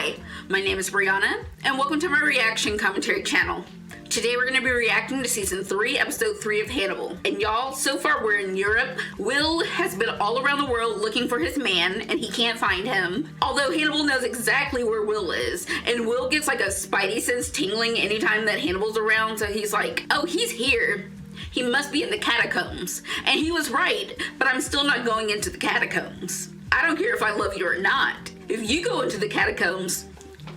Hi, my name is Brianna, and welcome to my reaction commentary channel. Today we're going to be reacting to Season 3, Episode 3 of Hannibal. And y'all, so far we're in Europe. Will has been all around the world looking for his man, and he can't find him. Although Hannibal knows exactly where Will is, and Will gets like a spidey sense tingling anytime that Hannibal's around, so he's like, oh, he's here. He must be in the catacombs. And he was right, but I'm still not going into the catacombs. I don't care if I love you or not. If you go into the catacombs,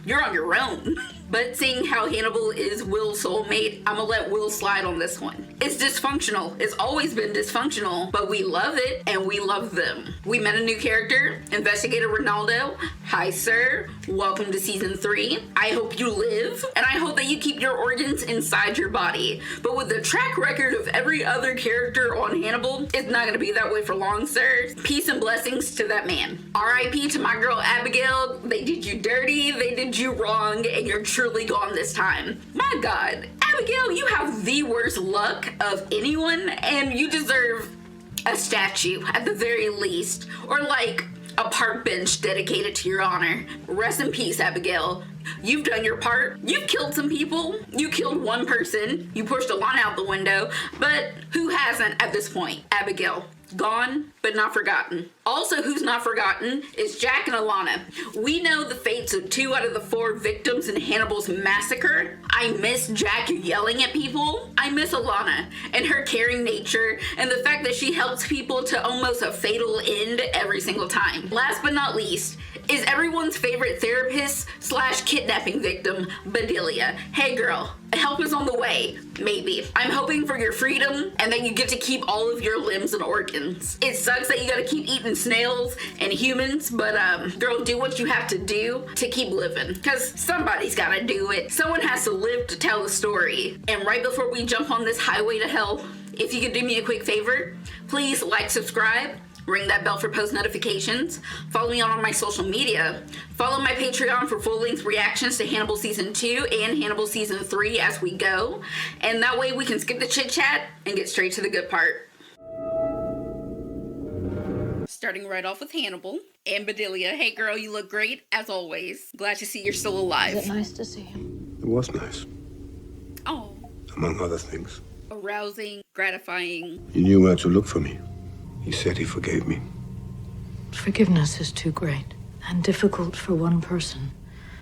you're on your own. But seeing how Hannibal is Will's soulmate, I'm gonna let Will slide on this one. It's dysfunctional. It's always been dysfunctional, but we love it and we love them. We met a new character, Investigator Ronaldo. Hi, sir. Welcome to Season 3. I hope you live, and I hope that you keep your organs inside your body. But with the track record of every other character on Hannibal, it's not gonna be that way for long, sir. Peace and blessings to that man. R.I.P. to my girl Abigail. They did you dirty, they did you wrong, and you're truly gone this time. My God, Abigail, you have the worst luck of anyone, and you deserve a statue at the very least, or like a park bench dedicated to your honor. Rest in peace, Abigail. You've done your part. You've killed some people. You killed one person. You pushed Alana out the window, but who hasn't at this point? Abigail. Gone, but not forgotten. Also, who's not forgotten is Jack and Alana. We know the fates of 2 out of the 4 victims in Hannibal's massacre. I miss Jack yelling at people. I miss Alana and her caring nature and the fact that she helps people to almost a fatal end every single time. Last but not least is everyone's favorite therapist / kidnapping victim, Bedelia. Hey girl, help is on the way, maybe. I'm hoping for your freedom and that you get to keep all of your limbs and organs. It sucks that you gotta keep eating snails and humans, but girl, do what you have to do to keep living, because somebody's gotta do it. Someone has to live to tell the story. And right before we jump on this highway to hell, if you could do me a quick favor, please like, subscribe, ring that bell for post notifications, follow me on all my social media, follow my Patreon for full-length reactions to Hannibal Season 2 and Hannibal Season 3 as we go, and that way we can skip the chit-chat and get straight to the good part. Starting right off with Hannibal and Bedelia. Hey girl, you look great, as always. Glad to see you're still alive. Is it nice to see him? It was nice. Oh. Among other things. Arousing, gratifying. He knew where to look for me. He said he forgave me. Forgiveness is too great and difficult for one person.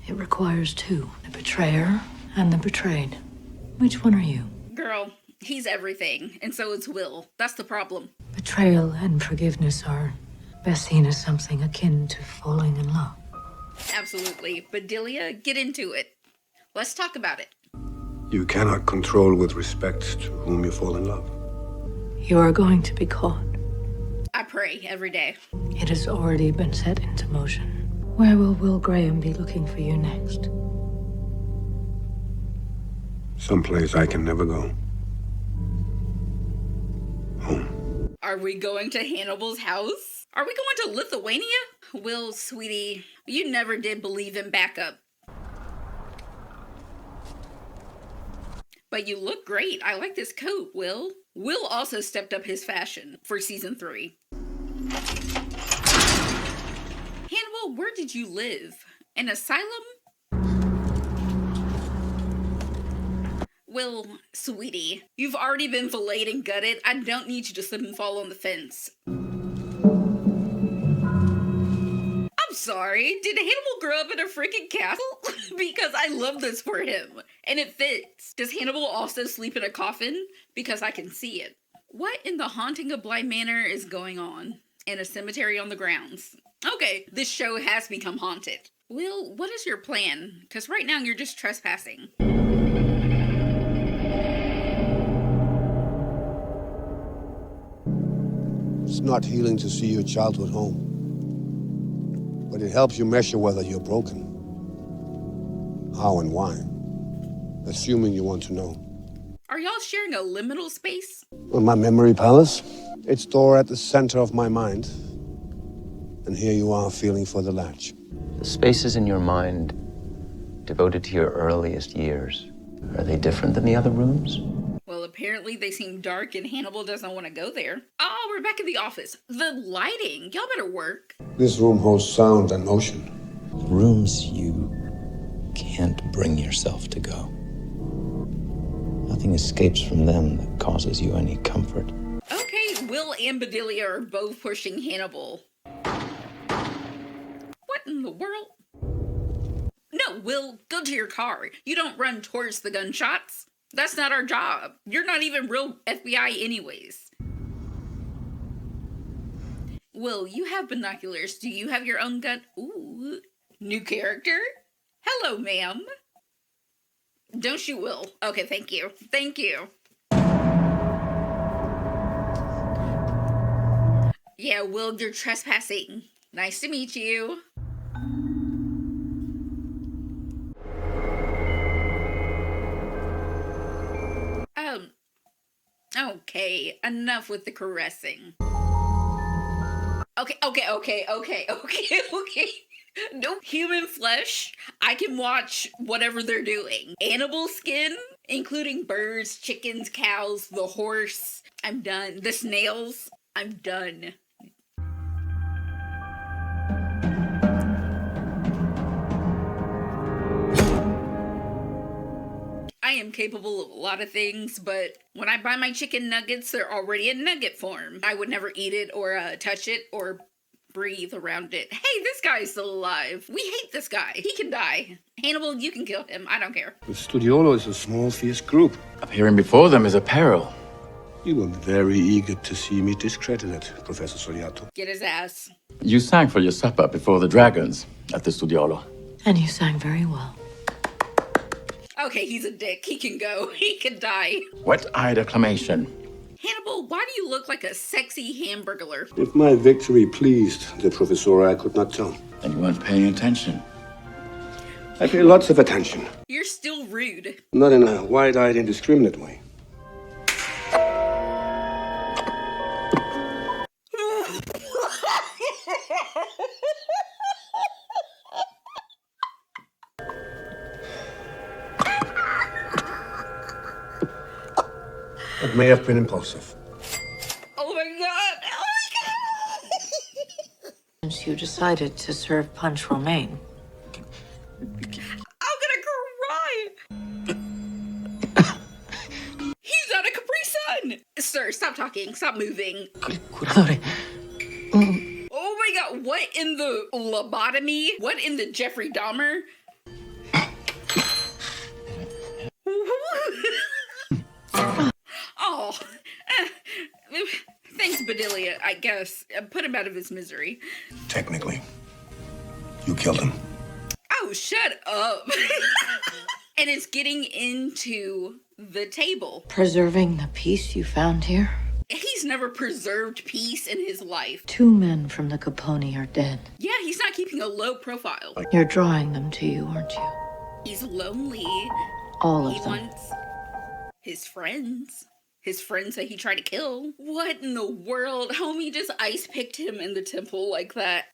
It requires 2, the betrayer and the betrayed. Which one are you? Girl, he's everything, and so is Will. That's the problem. Betrayal and forgiveness are best seen as something akin to falling in love. Absolutely. Bedelia, get into it. Let's talk about it. You cannot control with respect to whom you fall in love. You are going to be caught. I pray every day. It has already been set into motion. Where will Will Graham be looking for you next? Someplace I can never go. Home. Are we going to Hannibal's house? Are we going to Lithuania? Will, sweetie, you never did believe in backup. But you look great. I like this coat, Will. Will also stepped up his fashion for Season 3. Hannibal, where did you live? An asylum? Will, sweetie, you've already been filleted and gutted. I don't need you to slip and fall on the fence. I'm sorry, did Hannibal grow up in a freaking castle? Because I love this for him, and it fits. Does Hannibal also sleep in a coffin? Because I can see it. What in the Haunting of Bly Manor is going on? In a cemetery on the grounds. Okay, this show has become haunted. Will, what is your plan? Because right now you're just trespassing. It's not healing to see your childhood home, but it helps you measure whether you're broken. How and why, assuming you want to know. Are y'all sharing a liminal space? Well, my memory palace, it's stored at the center of my mind. And here you are feeling for the latch. The spaces in your mind devoted to your earliest years, are they different than the other rooms? Well, apparently they seem dark and Hannibal doesn't want to go there. Oh, we're back in the office. The lighting. Y'all better work. This room holds sound and motion. Rooms you bring yourself to go. Nothing escapes from them that causes you any comfort. Okay, Will and Bedelia are both pushing Hannibal. What in the world? No, Will, go to your car. You don't run towards the gunshots. That's not our job. You're not even real FBI anyways. Will, you have binoculars. Do you have your own gun? Ooh, new character? Hello, ma'am. Don't shoot Will. Okay, thank you. Thank you. Yeah, Will, you're trespassing. Nice to meet you. Okay, enough with the caressing. Okay. No human flesh. I can watch whatever they're doing. Animal skin, including birds, chickens, cows, the horse. I'm done. The snails. I'm done. I am capable of a lot of things, but when I buy my chicken nuggets, they're already in nugget form. I would never eat it or touch it or breathe around it. Hey, this guy's still alive. We hate this guy. He can die. Hannibal, you can kill him. I don't care. The Studiolo is a small, fierce group. Appearing before them is a peril. You were very eager to see me discredited, Professor Soriato. Get his ass. You sang for your supper before the dragons at the Studiolo. And you sang very well. Okay, he's a dick. He can go. He can die. Wet-eyed acclamation. Hannibal, why do you look like a sexy hamburglar? If my victory pleased the Professor, I could not tell. And you weren't paying attention. I pay lots of attention. You're still rude. Not in a wide-eyed, indiscriminate way. It may have been impulsive. Oh my god! Oh my god! Since you decided to serve Punch Romaine. I'm gonna cry! He's not a Capri Sun! Sir, stop talking. Stop moving. Curadore. Oh my god, what in the lobotomy? What in the Jeffrey Dahmer? Oh, thanks, Bedelia, I guess. Put him out of his misery. Technically, you killed him. Oh, shut up. And it's getting into the table. Preserving the peace you found here? He's never preserved peace in his life. 2 men from the Capone are dead. Yeah, he's not keeping a low profile. You're drawing them to you, aren't you? He's lonely. All of He them. wants his friends. His friends that he tried to kill. What in the world? Homie just ice picked him in the temple like that.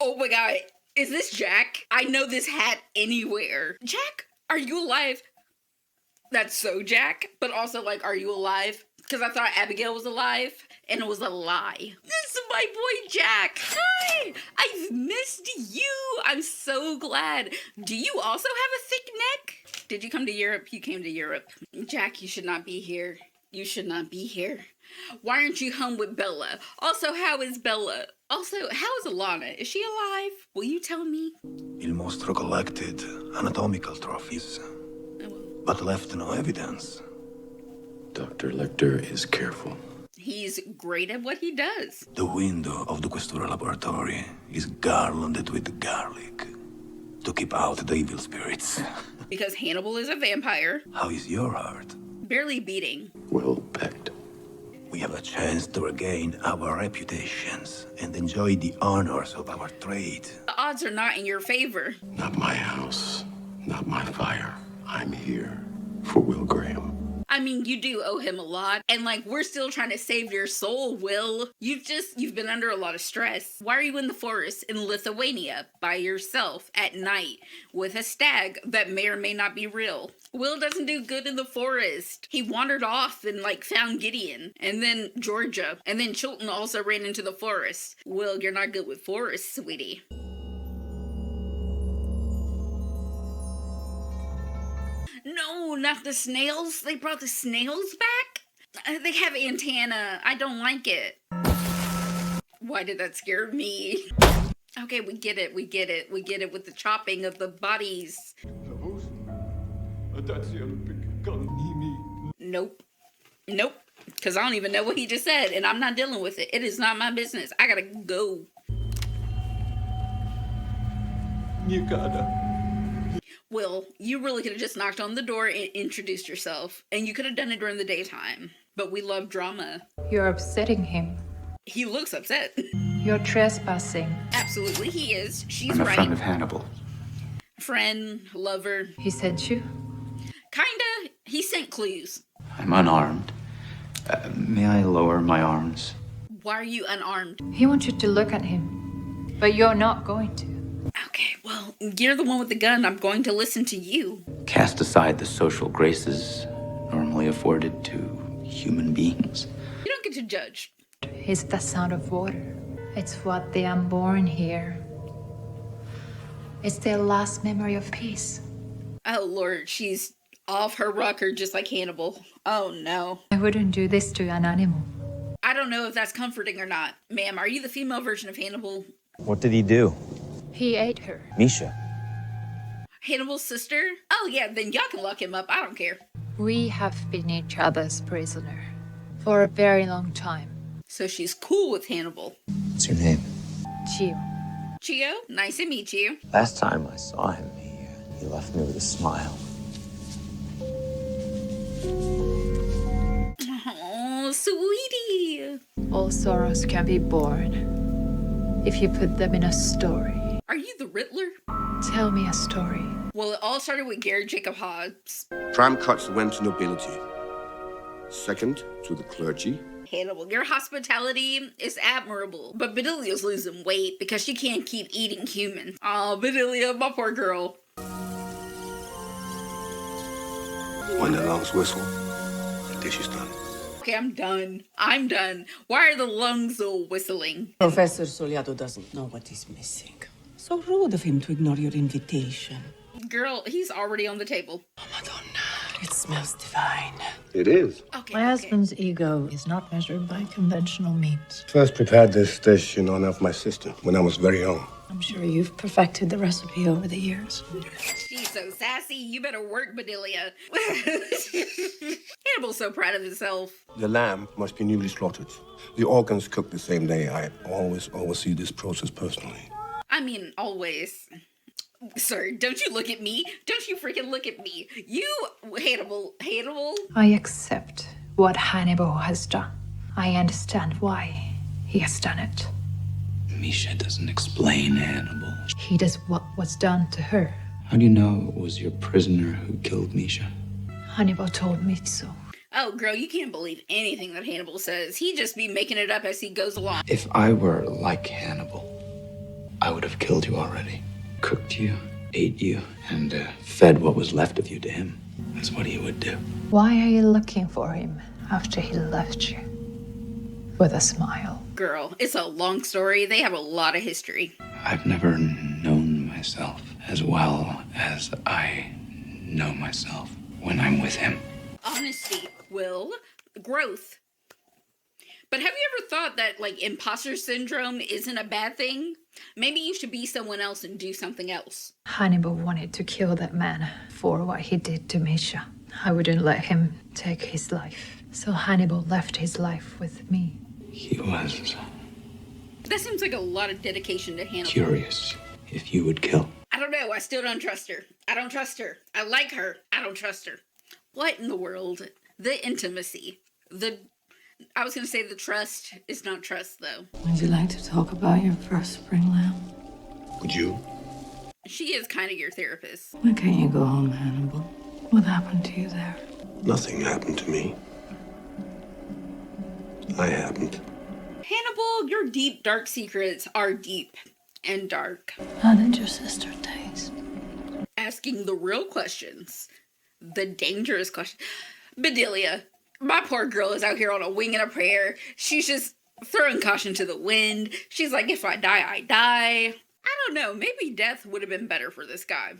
Oh my god. Is this Jack? I know this hat anywhere. Jack, are you alive? That's so Jack. But also, like, are you alive? Because I thought Abigail was alive, and it was a lie. This is my boy Jack. Hi! I've missed you. I'm so glad. Do you also have a thick neck? Did you come to Europe? You came to Europe. Jack, you should not be here. You should not be here. Why aren't you home with Bella? Also, how is Bella? Also, how is Alana? Is she alive? Will you tell me? Il mostro collected anatomical trophies, but left no evidence. Dr. Lecter is careful. He's great at what he does. The window of the Questura laboratory is garlanded with garlic to keep out the evil spirits. Because Hannibal is a vampire. How is your heart? Barely beating. Well pecked. We have a chance to regain our reputations and enjoy the honors of our trade. The odds are not in your favor. Not my house. Not my fire. I'm here for Will Graham. I mean, you do owe him a lot. And, like, we're still trying to save your soul, Will. You've been under a lot of stress. Why are you in the forest in Lithuania by yourself at night with a stag that may or may not be real? Will doesn't do good in the forest. He wandered off and, like, found Gideon. And then Georgia. And then Chilton also ran into the forest. Will, you're not good with forests, sweetie. no, not the snails. They brought the snails back? They have antenna. I don't like it. Why did that scare me? Okay, we get it. We get it. We get it with the chopping of the bodies. Nope. Nope. Because I don't even know what he just said, and I'm not dealing with it. It is not my business. I gotta go. Will, you really could have just knocked on the door and introduced yourself. And you could have done it during the daytime. But we love drama. You're upsetting him. He looks upset. You're trespassing. Absolutely, he is. She's I'm a right. friend of Hannibal. Friend, lover. He sent you? Kinda. He sent clues. I'm unarmed. May I lower my arms? Why are you unarmed? He wants you to look at him, but you're not going to. Okay, well, you're the one with the gun. I'm going to listen to you. Cast aside the social graces normally afforded to human beings. You don't get to judge. It's the sound of water. It's what the unborn hear. It's their last memory of peace. Oh, Lord, she's off her rocker just like Hannibal. Oh, no. I wouldn't do this to an animal. I don't know if that's comforting or not. Ma'am, are you the female version of Hannibal? What did he do? He ate her. Misha. Hannibal's sister? Oh, yeah, then y'all can lock him up. I don't care. We have been each other's prisoner for a very long time. So she's cool with Hannibal. What's your name? Chio. Chio, nice to meet you. Last time I saw him, he left me with a smile. Oh, sweetie. All sorrows can be born if you put them in a story. Are you the Riddler? Tell me a story. Well, it all started with Garrett Jacob Hobbs. Prime cuts went to nobility. Second, to the clergy. Hannibal, your hospitality is admirable, but Bedelia's losing weight because she can't keep eating humans. Oh, Bedelia, my poor girl. When the lungs whistle, the dish is done. Okay, I'm done. I'm done. Why are the lungs all whistling? Professor Soliato doesn't know what he's missing. So rude of him to ignore your invitation. Girl, he's already on the table. Oh, Madonna, it smells divine. It is. Okay, My husband's ego is not measured by conventional means. First prepared this dish in honor of my sister when I was very young. I'm sure you've perfected the recipe over the years. She's so sassy. You better work, Bedelia. Hannibal's so proud of himself. The lamb must be newly slaughtered. The organs cooked the same day. I always oversee this process personally. I mean, always. Sir, don't you look at me. Don't you freaking look at me. You, Hannibal. I accept what Hannibal has done. I understand why he has done it. Misha doesn't explain Hannibal. He does what was done to her. How do you know it was your prisoner who killed Misha? Hannibal told me so. Oh, girl, you can't believe anything that Hannibal says. He just be making it up as he goes along. If I were like Hannibal, I would have killed you already. Cooked you, ate you, and fed what was left of you to him. That's what he would do. Why are you looking for him after he left you? With a smile. Girl, it's a long story. They have a lot of history. I've never known myself as well as I know myself when I'm with him. Honesty, Will, growth. But have you ever thought that, like, imposter syndrome isn't a bad thing? Maybe you should be someone else and do something else. Hannibal wanted to kill that man for what he did to Misha. I wouldn't let him take his life. So Hannibal left his life with me. He was That seems like a lot of dedication to Hannibal. curious if you would kill. I don't know. I still don't trust her. I don't trust her. I like her. I don't trust her. What in the world? The intimacy. I was going to say the trust is not trust, though. Would you like to talk about your first spring lamb? Would you? She is kind of your therapist. Why can't you go home, Hannibal? What happened to you there? Nothing happened to me. I happened. Hannibal, your deep, dark secrets are deep and dark. How did your sister taste? Asking the real questions. The dangerous questions. Bedelia, my poor girl is out here on a wing and a prayer. She's just throwing caution to the wind. She's like, if I die, I die. I don't know. Maybe death would have been better for this guy.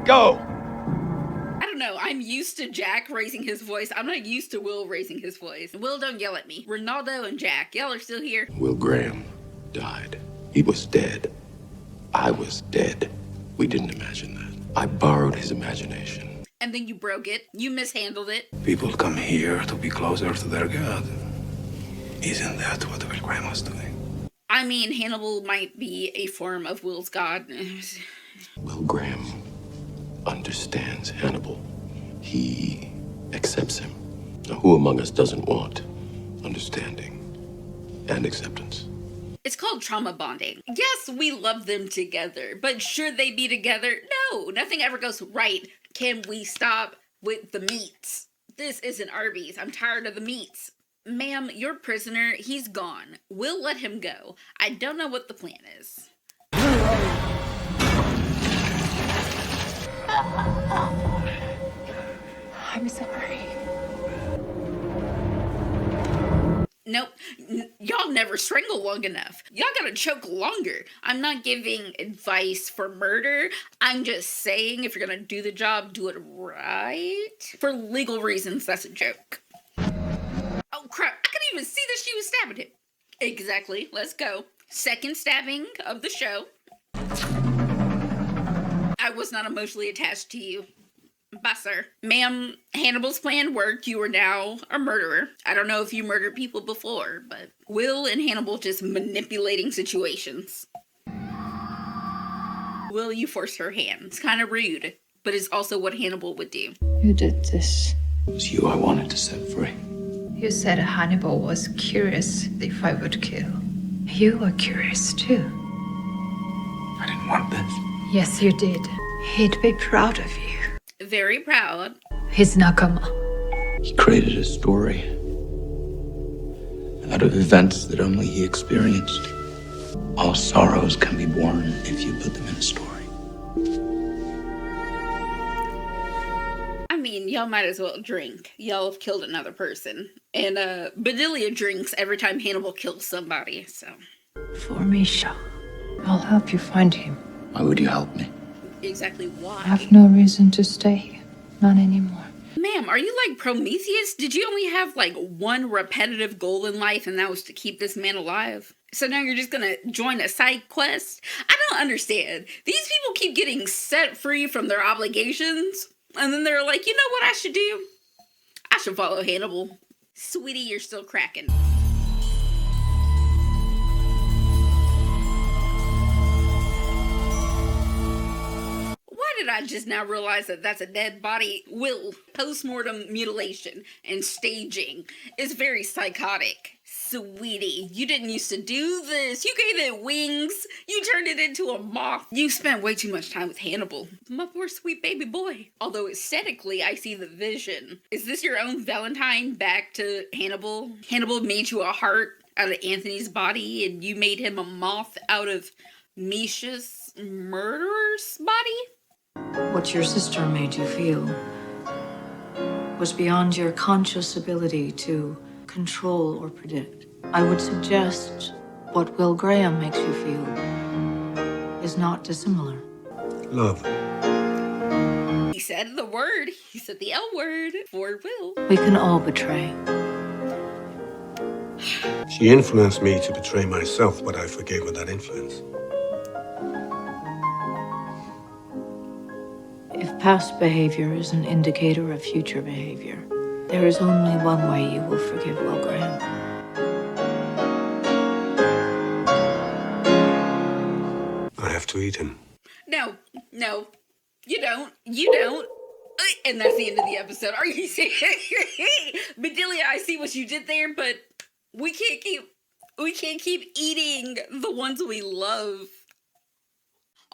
Go! I don't know, I'm used to Jack raising his voice. I'm not used to Will raising his voice. Will, don't yell at me. Ronaldo and Jack, y'all are still here. Will Graham died. He was dead. I was dead. We didn't imagine that. I borrowed his imagination. And then you broke it. You mishandled it. People come here to be closer to their god. Isn't that what Will Graham was doing? I mean, Hannibal might be a form of Will's god. Will Graham understands Hannibal. He accepts him. Now, who among us doesn't want understanding and acceptance? It's called trauma bonding. Yes, we love them together, but should they be together? No, nothing ever goes right. Can we stop with the meats? This isn't Arby's. I'm tired of the meats. Ma'am, your prisoner, he's gone. We'll let him go. I don't know what the plan is. I'm sorry. Nope, y'all never strangle long enough. Y'all gotta choke longer. I'm not giving advice for murder. I'm just saying if you're gonna do the job, do it right. For legal reasons, that's a joke. Oh crap, I couldn't even see that she was stabbing him. Exactly, let's go. Second stabbing of the show. I was not emotionally attached to you. Bye, sir. Ma'am, Hannibal's plan worked. You are now a murderer. I don't know if you murdered people before, but Will and Hannibal just manipulating situations. Will, you forced her hand. It's kind of rude, but it's also what Hannibal would do. You did this. It was you I wanted to set free. You said Hannibal was curious if I would kill. You were curious too. I didn't want this. Yes, you did. He'd be proud of you. Very proud. His nakama. He created a story out of events that only he experienced. All sorrows can be born if you put them in a story. I mean, y'all might as well drink. Y'all have killed another person. And Bedelia drinks every time Hannibal kills somebody, so. For Misha. I'll help you find him. Why would you help me? Exactly why. I have no reason to stay here. Not anymore. Ma'am, are you like Prometheus? Did you only have like one repetitive goal in life and that was to keep this man alive? So now you're just gonna join a side quest? I don't understand. These people keep getting set free from their obligations and then they're like, you know what I should do? I should follow Hannibal. Sweetie, you're still cracking. Why did I just now realize that that's a dead body? Will, post-mortem mutilation and staging is very psychotic. Sweetie, you didn't used to do this. You gave it wings. You turned it into a moth. You spent way too much time with Hannibal. My poor sweet baby boy. Although aesthetically, I see the vision. Is this your own Valentine back to Hannibal? Hannibal made you a heart out of Anthony's body and you made him a moth out of Misha's murderer's body? What your sister made you feel was beyond your conscious ability to control or predict. I would suggest what Will Graham makes you feel is not dissimilar. Love. He said the word. He said the L word for Will. We can all betray. She influenced me to betray myself, but I forgave her that influence. If past behavior is an indicator of future behavior, there is only one way you will forgive Will Graham. I have to eat him. No, you don't. You don't. And that's the end of the episode. Are you serious? Bedelia, I see what you did there, but we can't keep eating the ones we love.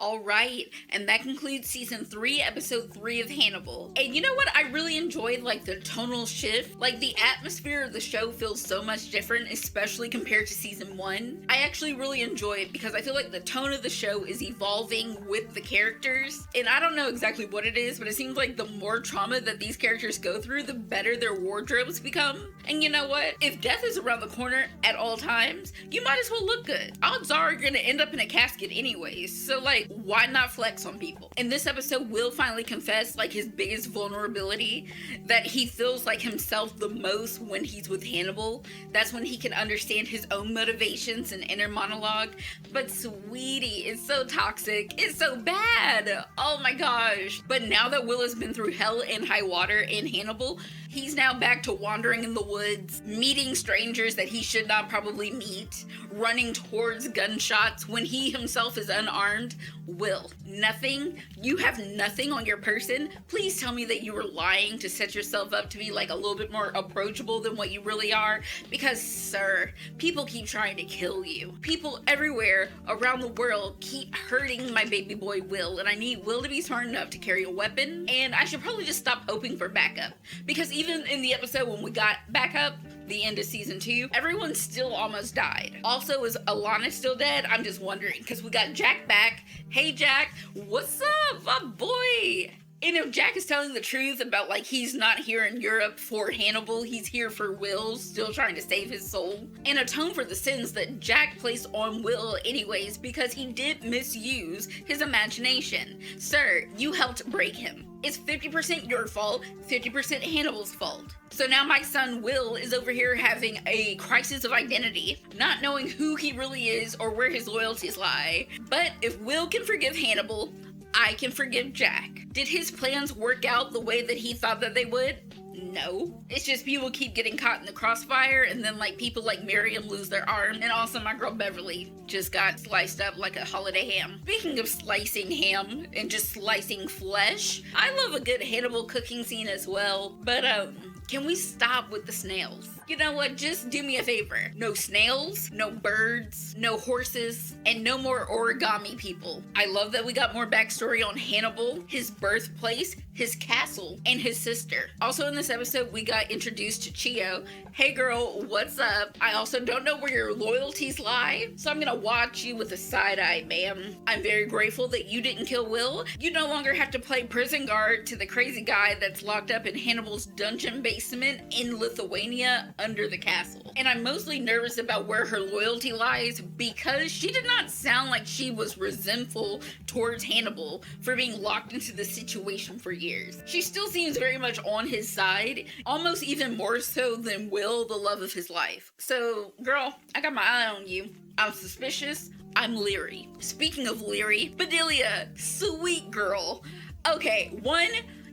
All right, and that concludes season 3, episode 3 of Hannibal. And you know what? I really enjoyed like the tonal shift. Like the atmosphere of the show feels so much different, especially compared to season 1. I actually really enjoy it because I feel like the tone of the show is evolving with the characters. And I don't know exactly what it is, but it seems like the more trauma that these characters go through, the better their wardrobes become. And you know what? If death is around the corner at all times, you might as well look good. Odds are you're gonna end up in a casket anyways. So like, why not flex on people? In this episode, Will finally confessed like his biggest vulnerability, that he feels like himself the most when he's with Hannibal. That's when he can understand his own motivations and inner monologue. But sweetie, it's so toxic. It's so bad. Oh my gosh. But now that Will has been through hell and high water in Hannibal, he's now back to wandering in the woods, meeting strangers that he should not probably meet, running towards gunshots when he himself is unarmed. Will, nothing? You have nothing on your person? Please tell me that you were lying to set yourself up to be like a little bit more approachable than what you really are. Because, sir, people keep trying to kill you. People everywhere around the world keep hurting my baby boy Will, and I need Will to be smart enough to carry a weapon, and I should probably just stop hoping for backup. Because even in the episode when we got backup, the end of season 2, everyone still almost died. Also, is Alana still dead? I'm just wondering, because we got Jack back. Hey Jack, what's up, my boy? And if Jack is telling the truth about like he's not here in Europe for Hannibal, he's here for Will, still trying to save his soul, and atone for the sins that Jack placed on Will anyways because he did misuse his imagination. Sir, you helped break him. It's 50% your fault, 50% Hannibal's fault. So now my son Will is over here having a crisis of identity, not knowing who he really is or where his loyalties lie. But if Will can forgive Hannibal, I can forgive Jack. Did his plans work out the way that he thought that they would? No. It's just people keep getting caught in the crossfire, and then like people like Miriam lose their arm, and also my girl Beverly just got sliced up like a holiday ham. Speaking of slicing ham and just slicing flesh, I love a good Hannibal cooking scene as well, but can we stop with the snails? You know what, just do me a favor. No snails, no birds, no horses, and no more origami people. I love that we got more backstory on Hannibal, his birthplace, his castle, and his sister. Also in this episode, we got introduced to Chio. Hey girl, what's up? I also don't know where your loyalties lie, so I'm gonna watch you with a side eye, ma'am. I'm very grateful that you didn't kill Will. You no longer have to play prison guard to the crazy guy that's locked up in Hannibal's dungeon basement in Lithuania under the castle. And I'm mostly nervous about where her loyalty lies because she did not sound like she was resentful towards Hannibal for being locked into the situation for years. She still seems very much on his side, almost even more so than Will, the love of his life. So, girl, I got my eye on you. I'm suspicious. I'm leery. Speaking of leery, Bedelia, sweet girl. Okay, one,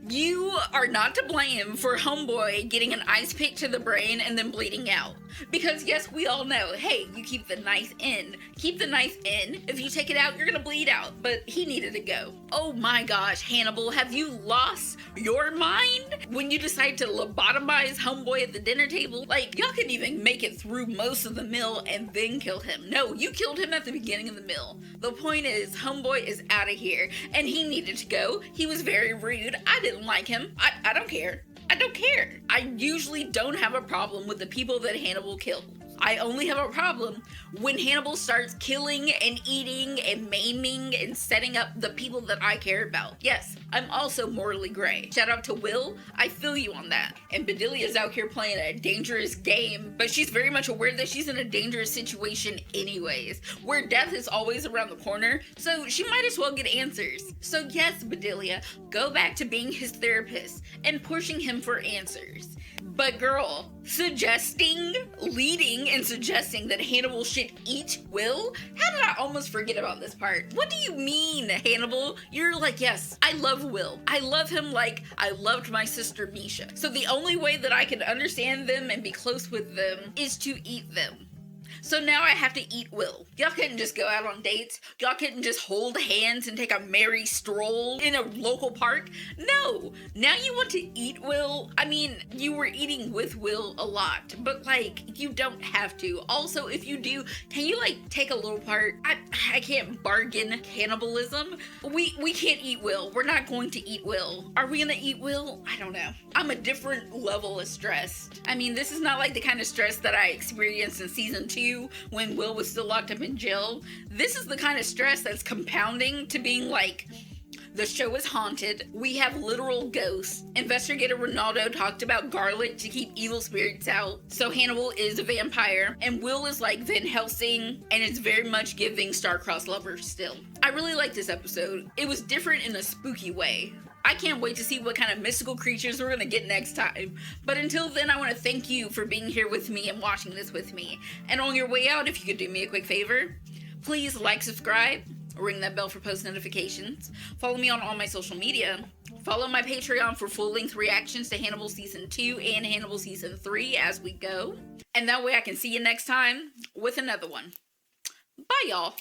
you are not to blame for homeboy getting an ice pick to the brain and then bleeding out. Because yes, we all know, hey, you keep the knife in. Keep the knife in. If you take it out, you're gonna bleed out. But he needed to go. Oh my gosh, Hannibal, have you lost your mind? When you decide to lobotomize homeboy at the dinner table, like, y'all couldn't even make it through most of the meal and then kill him. No, you killed him at the beginning of the meal. The point is, homeboy is out of here, and he needed to go. He was very rude. I didn't like him. I don't care. I don't care. I usually don't have a problem with the people that Hannibal killed. I only have a problem when Hannibal starts killing and eating and maiming and setting up the people that I care about. Yes, I'm also morally gray. Shout out to Will, I feel you on that. And Bedelia's out here playing a dangerous game, but she's very much aware that she's in a dangerous situation anyways, where death is always around the corner, so she might as well get answers. So yes, Bedelia, go back to being his therapist and pushing him for answers. But girl, leading and suggesting that Hannibal should eat Will? How did I almost forget about this part? What do you mean, Hannibal? You're like, yes, I love Will. I love him like I loved my sister Misha. So the only way that I can understand them and be close with them is to eat them. So now I have to eat Will. Y'all couldn't just go out on dates. Y'all couldn't just hold hands and take a merry stroll in a local park. No, now you want to eat Will? I mean, you were eating with Will a lot, but like, you don't have to. Also, if you do, can you like take a little part? I can't bargain cannibalism. We can't eat Will. We're not going to eat Will. Are we gonna eat Will? I don't know. I'm a different level of stressed. I mean, this is not like the kind of stress that I experienced in season 2 when Will was still locked up in jail. This is the kind of stress that's compounding to being like The show is haunted. We have literal ghosts. Investigator Ronaldo talked about garlic to keep evil spirits out. So Hannibal is a vampire. And Will is like Van Helsing. And it's very much giving star-crossed lovers still. I really like this episode. It was different in a spooky way. I can't wait to see what kind of mystical creatures we're going to get next time. But until then, I want to thank you for being here with me and watching this with me. And on your way out, if you could do me a quick favor, please like, subscribe, ring that bell for post notifications, follow me on all my social media, follow my Patreon for full-length reactions to Hannibal Season 2 and Hannibal Season 3 as we go. And that way I can see you next time with another one. Bye, y'all.